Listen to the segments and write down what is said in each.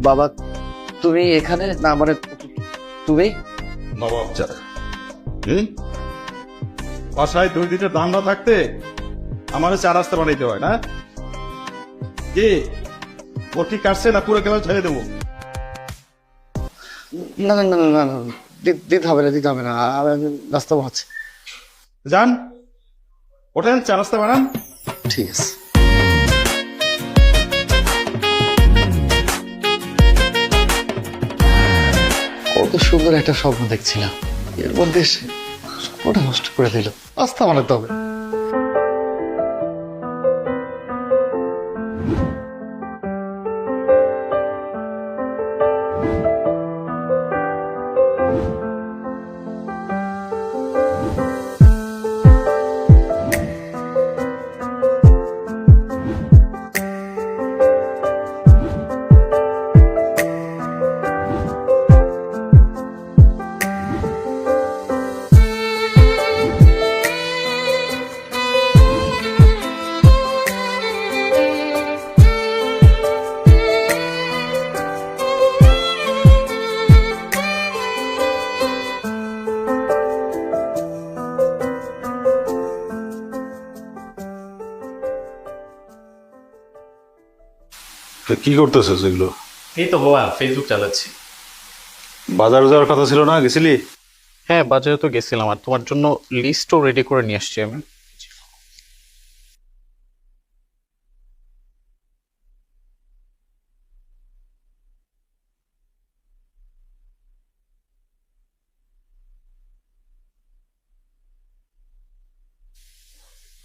বাবা তুমি এখানে না, মানে তুমি নবাব চার বাসায় 2 দিনের দাম না থাকতে আমার 4 রাস্তা বানাইতে হয় না? কি ও ঠিক কাটছে না পুরো খেলা ছেড়ে দেবো? না না না না না, দিতে হবে না, দিতে হবে না, আমি রাস্তা বানাচ্ছি। যান ওঠেন, 4 রাস্তা বানান। ঠিক আছে। কত সুন্দর একটা স্বপ্ন দেখছিলাম, এর মধ্যে এসে স্বপ্নটা নষ্ট করে দিল। রাস্তা বানাতে হবে। কি করতেছিস এগুলো? এই তো বাবা ফেসবুক চালাচ্ছি। বাজারে যাওয়ার কথা ছিল না, গেছিলি? হ্যাঁ বাজারে তো গেছিলাম, আর তোমার জন্য লিস্টও রেডি করে নিয়ে আসছি আমি।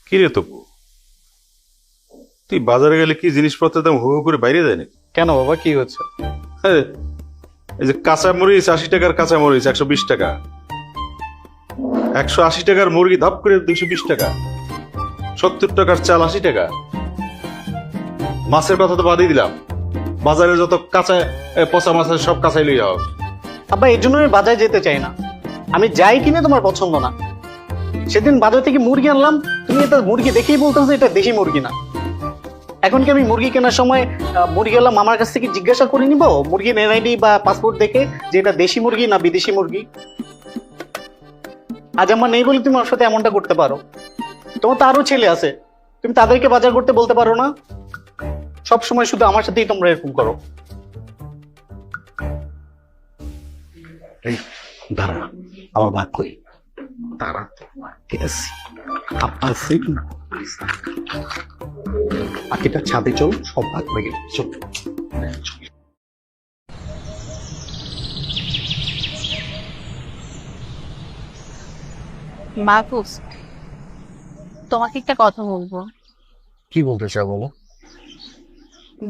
কি রে তপু, তুই বাজারে গেলে কি জিনিসপত্রের দাম হু হু করে বাইরে যায় নাকি? কেন বাবা কি হচ্ছে? হ্যাঁ, এই যে কাঁচা মরিচ 80 টাকার কাঁচা মরিচ 120 টাকা, 180 টাকার মুরগি ধাপ করে 220 টাকা, 70 টাকার চাল 80 টাকা। মাছের কথা তো বাদই দিলাম, বাজারে যত কাঁচা পচা মাছ আছে সব কাঁচাই লইয়া হবে। আব্বা এর জন্য আমি বাজারে যেতে চাই না, আমি যাই কিনে তোমার পছন্দ না। সেদিন বাজার থেকে মুরগি আনলাম, তুমি এটা মুরগি দেখেই বলতেছো এটা দেশি মুরগি না। এখন কি আমি মুরগি কেনার সময় মুরগিওয়ালা মামার কাছ থেকে জিজ্ঞাসা করে নিব মুরগির এনআইডি বা পাসপোর্ট দেখে যে এটা দেশি মুরগি না বিদেশি মুরগি? আজ আমার নেই বলে তুমি আমার সাথে এমনটা করতে পারো। তোমার তো আরো ছেলে আছে, তুমি তাদেরকে বাজার করতে বলতে পারো না? সব সময় শুধু আমার সাথেই তোমরা এরকম করো। দাঁড়া, আমার ভাগ করি। দাঁড়া, ঠিক আছে। আপনার সিট বাকিটা ছাদে চল, সব ভাগ হয়ে গেল। চল। মাহফুজ, তোমাকে একটা কথা বলবো। কি বলতে চাও বলো?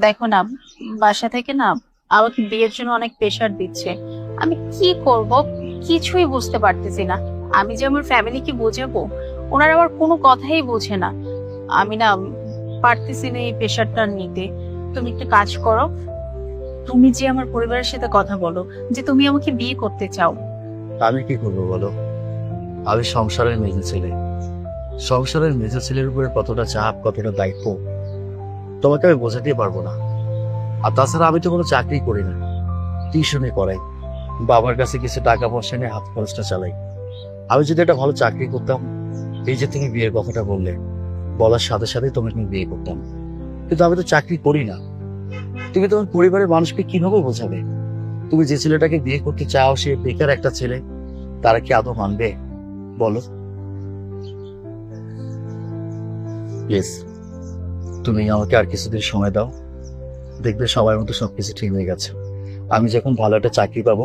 দেখো না, বাসা থেকে না আমাকে বিয়ের জন্য অনেক প্রেশার দিচ্ছে। আমি কি করব কিছুই বুঝতে পারতেছি না। আমি যে আমার ফ্যামিলিকে বোঝাবো, ওনারা আমার কোনো কথাই বোঝে না। আমি না পারতেছি না এই প্রেশারটা নিতে। তুমি একটা কাজ করো, তুমি যে আমার পরিবারের সাথে কথা বলো যে তুমি আমাকে বিয়ে করতে চাও। আমি কি করবো বলো? আমি সংসারের মেজে ছেলে, সংসারের মেজে ছেলের উপরে কতটা চাপ, কতটা দায়িত্ব তোমাকে আমি বোঝাতে পারবো না। আর তাছাড়া আমি তো কোনো চাকরি করি না, টিউশনে করাই, বাবার কাছে কিছু টাকা পয়সা নিয়ে হাত খরচটা চালাই। আমি যদি একটা ভালো চাকরি করতাম, এই যে তুমি বিয়ের কথাটা বললে, বলার সাথে সাথে তোমাকে আমি বিয়ে করতাম। কিন্তু আমি তো চাকরি করি না। তুমি তোমার পরিবারের মানুষকে কিভাবে বোঝাবে? তুমি যে ছেলেটাকে বিয়ে করতে চাও সে বেকার একটা ছেলে, তারা কি আদৌ মানবে বলো? প্লিজ তুমি আমাকে আর কিছুদিন সময় দাও, দেখবে সবার মতো সবকিছু ঠিক হয়ে গেছে। আমি যখন ভালো একটা চাকরি পাবো,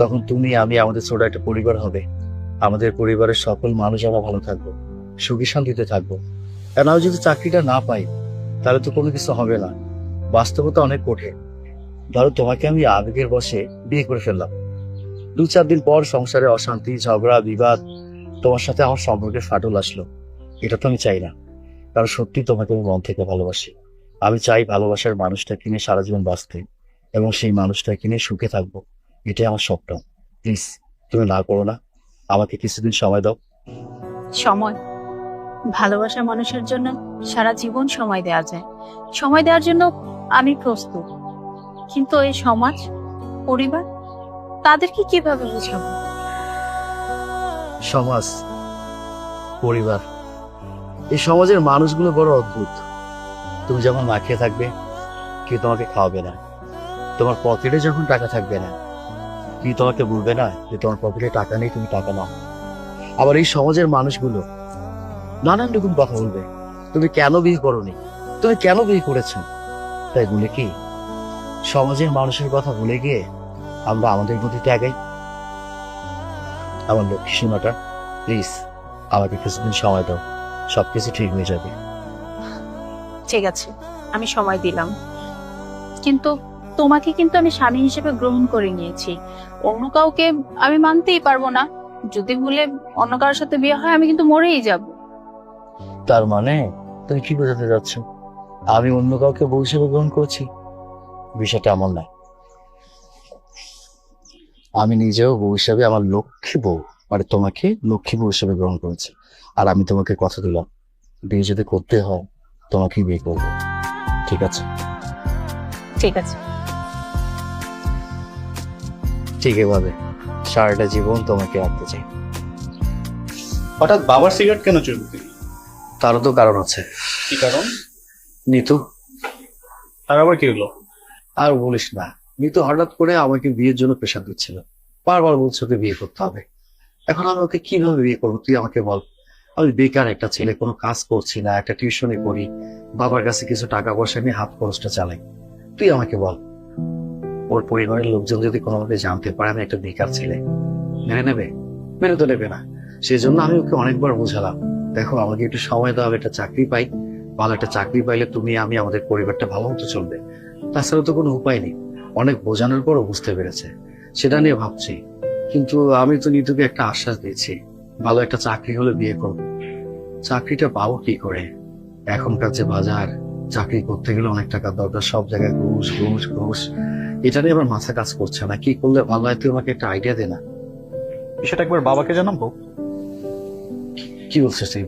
তখন তুমি আমি আমাদের ছোট একটা পরিবার হবে। আমাদের পরিবারের সকল মানুষ আমরা ভালো থাকবো, সুখী শান্তিতে থাকবো। আর আমি যদি চাকরিটা না পাই, তাহলে তো কোনো কিছু হবে না। বাস্তবতা অনেক কঠিন। ধরো তোমাকে আমি আবেগের বশে বিয়ে করে ফেললাম, 2-4 দিন পর সংসারে অশান্তি, ঝগড়া, বিবাদ, তোমার সাথে আমার সম্পর্কের ফাটল আসলো। এটা তো আমি চাই না, কারণ সত্যি তোমাকে আমি মন থেকে ভালোবাসি। আমি চাই ভালোবাসার মানুষটাকে নিয়ে সারা জীবন বাঁচতে, এবং সেই মানুষটাকে নিয়ে সুখে থাকবো। এটাই আমার স্বপ্ন। প্লিজ তুমি না করো না, আমাকে কিছুদিন সময় দাও। সময়, ভালোবাসার মানুষের জন্য সারা জীবন সময় দেওয়া যায়। সময় দেওয়ার জন্য আমি প্রস্তুত, কিন্তু এই সমাজ, পরিবার, তাদেরকে কিভাবে বোঝাবো? সমাজ, পরিবার, এই সমাজের মানুষগুলো বড় অদ্ভুত। তুমি যখন না খেয়ে থাকবে, কেউ তোমাকে খাওয়াবে না। তোমার পকেটে যখন টাকা থাকবে না, কেউ তোমাকে বলবে না যে তোমার পকেটে টাকা নেই, তুমি টাকা নাও। আবার এই সমাজের মানুষগুলো নানান রকম কথা বলবে। তুমি কেন বিয়ে করোনি, তুমি কেন বিয়ে করেছো, তাই বলে কি সমাজের মানুষের কথা ভুলে গিয়ে আমরা আমাদের গতিতে আগাই? আমার লক্ষ্মী সোনাটা, প্লিজ আমাকে কিছুদিন সময় দাও, সবকিছু ঠিক হয়ে যাবে। ঠিক আছে, আমি সময় দিলাম, কিন্তু তোমাকে কিন্তু আমি স্বামী হিসেবে গ্রহণ করে নিয়েছি। অন্য কাউকে আমি মানতেই পারবো না। যদি ভুলে অন্য কারোর সাথে বিয়ে হয়, আমি কিন্তু মরেই যাব। তার মানে তুমি কি বোঝাতে যাচ্ছ? আমি অন্য কাউকে বউ হিসেবে গ্রহণ করছি? বিষয়টা এমন না। আমি নিজেও বউ হিসাবে আমার লক্ষ্মী বউ, মানে তোমাকে লক্ষ্মী বউ হিসেবে গ্রহণ করেছি। আর আমি তোমাকে কথা দিলাম, বিয়ে যদি করতে হয় তোমাকেই বিয়ে করবো, ঠিক আছে? ঠিক আছে। ঠিক এভাবে সারাটা জীবন তোমাকে রাখতে চাই। হঠাৎ বাবার সিগারেট কেন চলবে? তারও তো কারণ আছে। কি কারণ? নিতু, তার আবার কি হলো? আর বলিস না, নিতু হঠাৎ করে আমাকে বিয়ের জন্য প্রেশার দিচ্ছিল। বারবার বলছে ওকে বিয়ে করতে হবে। এখন আমি ওকে কিভাবে বিয়ে করবো তুই আমাকে বল। আমি বেকার একটা ছেলে, কোনো কাজ করছি না, একটা টিউশনি করি, বাবার কাছে কিছু টাকা পয়সা নিয়ে হাত খরচটা চালাই। তুই আমাকে বল, ওর পরিবারের লোকজন যদি কোনোভাবে জানতে পারে আমি একটা বেকার ছেলে, মেনে নেবে? মেনে তো নেবে না। সেই জন্য আমি ওকে অনেকবার বোঝালাম, দেখো আমাকে একটু সময় দাও, একটা চাকরি পাই, ভালো একটা চাকরি পাইলে তুমি আমি আমাদের পরিবারটা ভালো মতো চলবে। তাছাড়া তো কোনো উপায় নেই। অনেক বোঝানোর পরও বুঝতে পেরেছে, সেটা নিয়ে ভাবছি। কিন্তু আমি তো নিতুকে একটা আশ্বাস দিয়েছি, ভালো একটা চাকরি হলে বিয়ে করবো। চাকরিটা পাবো কি করে? এখনকার যে বাজার, চাকরি করতে গেলে অনেক টাকা দরকার, সব জায়গায় ঘুষ ঘুষ ঘুষ। এটা নিয়ে আমার মাথা কাজ করছে না, কি করলে ভালো হয় তুই আমাকে একটা আইডিয়া দে না। বিষয়টা একবার বাবাকে জানাবো। কি বলছিস তুই?